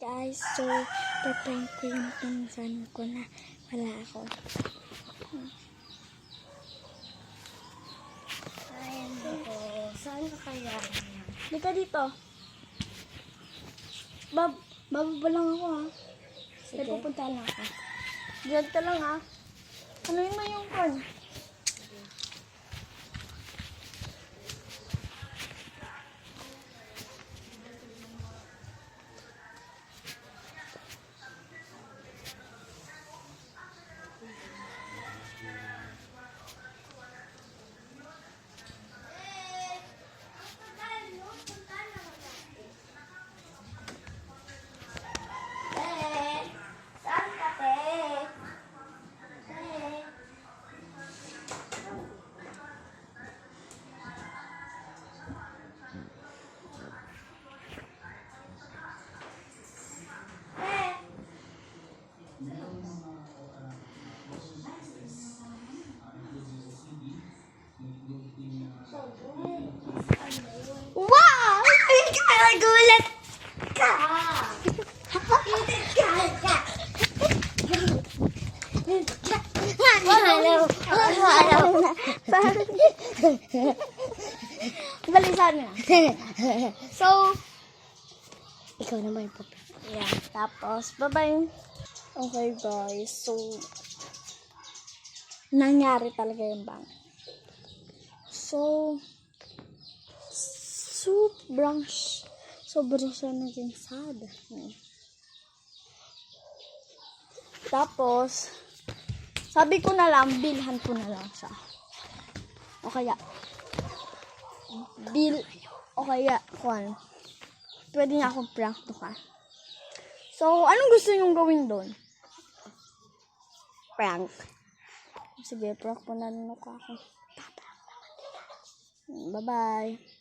guys, so paprank ko yung pinsan ko na wala ako. Ayan ako. Saan ka kaya? Dito dito. Bababa lang ako ha. Sige. May pupunta lang ako. Diyan ka lang ha. Ano yun na yung corn? Saan ka, te? Wow! Nagulat ka! Nagulat ka! Balisan na. So, Ikaw naman po. yeah. Tapos, bye-bye. Okay guys, so, nangyari talaga yung bang. So, sobrang siya naging sad. Tapos, sabi ko na lang, bilhan ko na lang siya. O kaya, kung pwede niya akong prank to ka. So, anong gusto niyong gawin doon? Prank. Sige, prank mo na ako. Bye-bye.